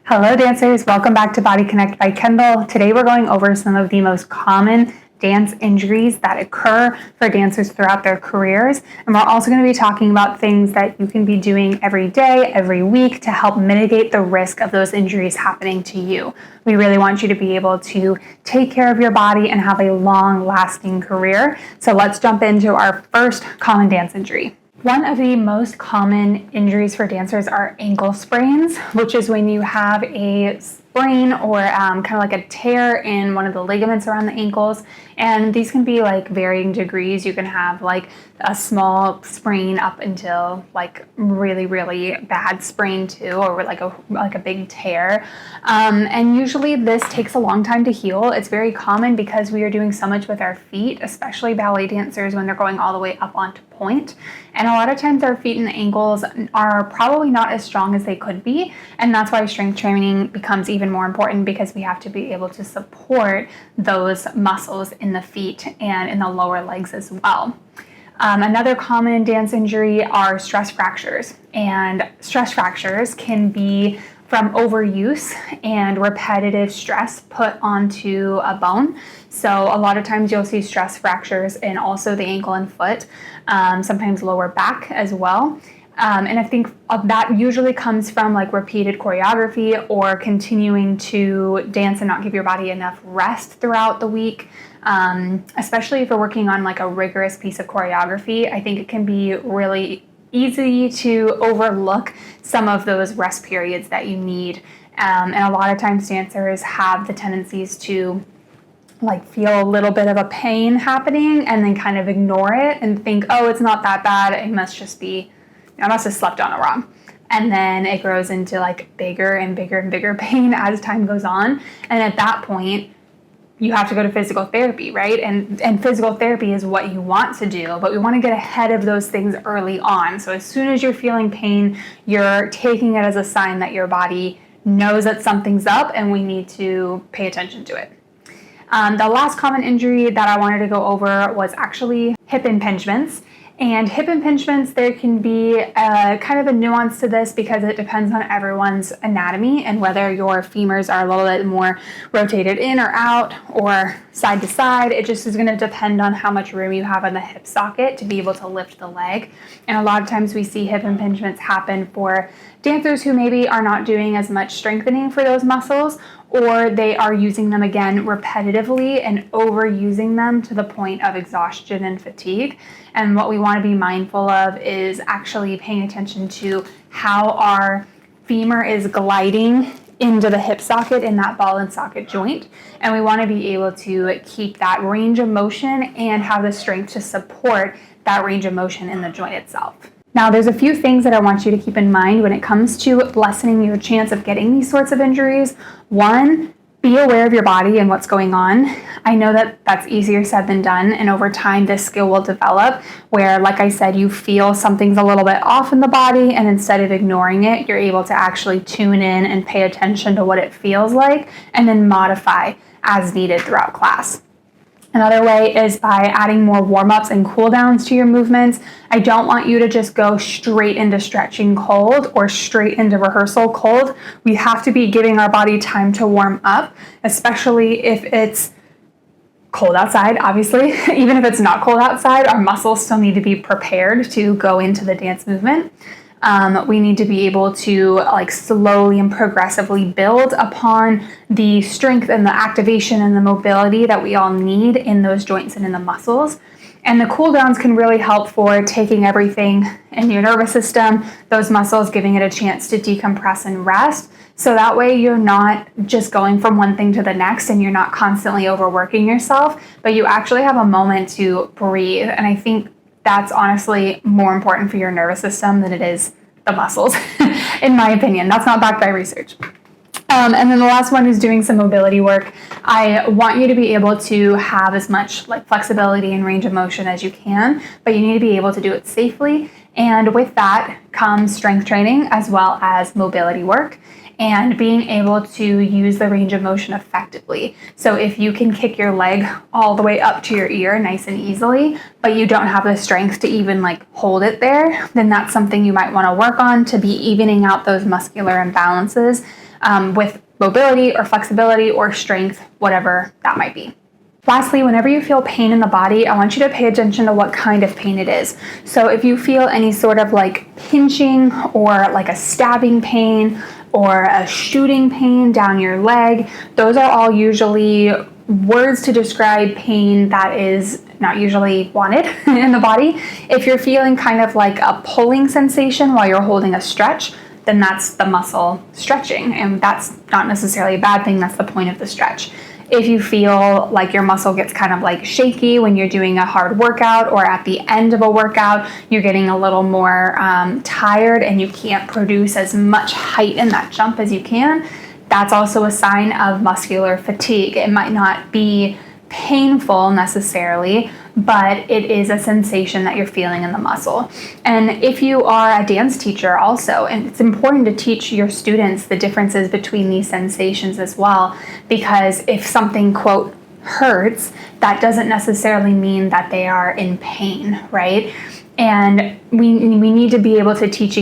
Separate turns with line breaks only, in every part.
Hello dancers, welcome back to BodyKinect by Kendall. Today we're going over some of the most common dance injuries that occur for dancers throughout their careers. And we're also going to be talking about things that you can be doing every day, every week to help mitigate the risk of those injuries happening to you. We really want you to be able to take care of your body and have a long-lasting career. So let's jump into our first common dance injury. One of the most common injuries for dancers are ankle sprains, which is when you have a sprain or kind of like a tear in one of the ligaments around the ankles. And these can be like varying degrees. You can have like a small sprain up until like really, really bad sprain too, or like a big tear. And usually this takes a long time to heal. It's very common because we are doing so much with our feet, especially ballet dancers when they're going all the way up onto point. And a lot of times our feet and ankles are probably not as strong as they could be. And that's why strength training becomes even more important, because we have to be able to support those muscles in the feet and in the lower legs as well. Another common dance injury are stress fractures, and stress fractures can be from overuse and repetitive stress put onto a bone. So a lot of times you'll see stress fractures in also the ankle and foot, sometimes lower back as well. And I think that usually comes from like repeated choreography or continuing to dance and not give your body enough rest throughout the week. Especially if you're working on like a rigorous piece of choreography, I think it can be really easy to overlook some of those rest periods that you need. And a lot of times dancers have the tendencies to like feel a little bit of a pain happening and then kind of ignore it and think, oh, it's not that bad. It must just be, I must have slept on it wrong. And then it grows into like bigger and bigger and bigger pain as time goes on. And at that point, you have to go to physical therapy, right? And physical therapy is what you want to do, but we want to get ahead of those things early on. So as soon as you're feeling pain, you're taking it as a sign that your body knows that something's up and we need to pay attention to it. The last common injury that I wanted to go over was actually hip impingements. And hip impingements, there can be kind of a nuance to this because it depends on everyone's anatomy and whether your femurs are a little bit more rotated in or out or side to side. It just is going to depend on how much room you have in the hip socket to be able to lift the leg. And a lot of times we see hip impingements happen for dancers who maybe are not doing as much strengthening for those muscles, or they are using them again repetitively and overusing them to the point of exhaustion and fatigue. And what we want to be mindful of is actually paying attention to how our femur is gliding into the hip socket in that ball and socket joint. And we want to be able to keep that range of motion and have the strength to support that range of motion in the joint itself. Now, there's a few things that I want you to keep in mind when it comes to lessening your chance of getting these sorts of injuries. One, be aware of your body and what's going on. I know that that's easier said than done, and over time this skill will develop where, like I said, you feel something's a little bit off in the body, and instead of ignoring it, you're able to actually tune in and pay attention to what it feels like and then modify as needed throughout class. Another way is by adding more warm-ups and cool-downs to your movements. I don't want you to just go straight into stretching cold or straight into rehearsal cold. We have to be giving our body time to warm up, especially if it's cold outside, obviously. Even if it's not cold outside, our muscles still need to be prepared to go into the dance movement. We need to be able to like slowly and progressively build upon the strength and the activation and the mobility that we all need in those joints and in the muscles. And the cool downs can really help for taking everything in your nervous system, those muscles, giving it a chance to decompress and rest. So that way you're not just going from one thing to the next and you're not constantly overworking yourself, but you actually have a moment to breathe. And I think that's honestly more important for your nervous system than it is the muscles, in my opinion. That's not backed by research. And then the last one is doing some mobility work. I want you to be able to have as much like flexibility and range of motion as you can, but you need to be able to do it safely. And with that comes strength training as well as mobility work. and being able to use the range of motion effectively. So if you can kick your leg all the way up to your ear nice and easily, but you don't have the strength to even like hold it there, then that's something you might want to work on to be evening out those muscular imbalances with mobility or flexibility or strength, whatever that might be. Lastly, whenever you feel pain in the body, I want you to pay attention to what kind of pain it is. So if you feel any sort of like pinching or like a stabbing pain or a shooting pain down your leg, those are all usually words to describe pain that is not usually wanted in the body. If you're feeling kind of like a pulling sensation while you're holding a stretch, then that's the muscle stretching, and that's not necessarily a bad thing. That's the point of the stretch. If you feel like your muscle gets kind of like shaky when you're doing a hard workout, or at the end of a workout, you're getting a little more tired and you can't produce as much height in that jump as you can, that's also a sign of muscular fatigue. It might not be painful necessarily, but it is a sensation that you're feeling in the muscle. And if you are a dance teacher also, and it's important to teach your students the differences between these sensations as well, because if something, quote, hurts, that doesn't necessarily mean that they are in pain, right? And we need to be able to teach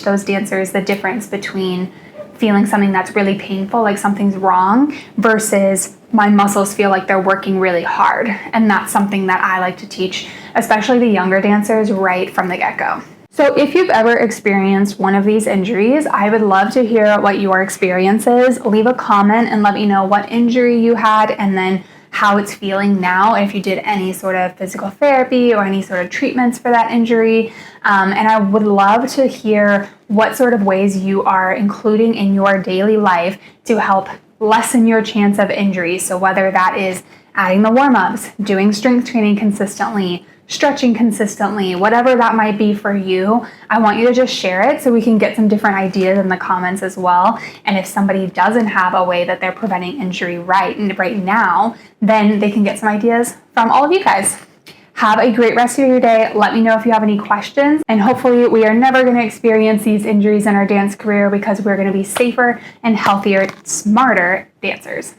those dancers the difference between feeling something that's really painful, like something's wrong, versus my muscles feel like they're working really hard. And that's something that I like to teach, especially the younger dancers, right from the get-go. So if you've ever experienced one of these injuries, I would love to hear what your experience is. Leave a comment and let me know what injury you had and then how it's feeling now, if you did any sort of physical therapy or any sort of treatments for that injury. And I would love to hear what sort of ways you are including in your daily life to help lessen your chance of injury. So whether that is adding the warm-ups, doing strength training consistently, stretching consistently, whatever that might be for you, I want you to just share it so we can get some different ideas in the comments as well. And if somebody doesn't have a way that they're preventing injury right now, then they can get some ideas from all of you guys. Have a great rest of your day. Let me know if you have any questions. And hopefully we are never going to experience these injuries in our dance career because we're going to be safer and healthier, smarter dancers.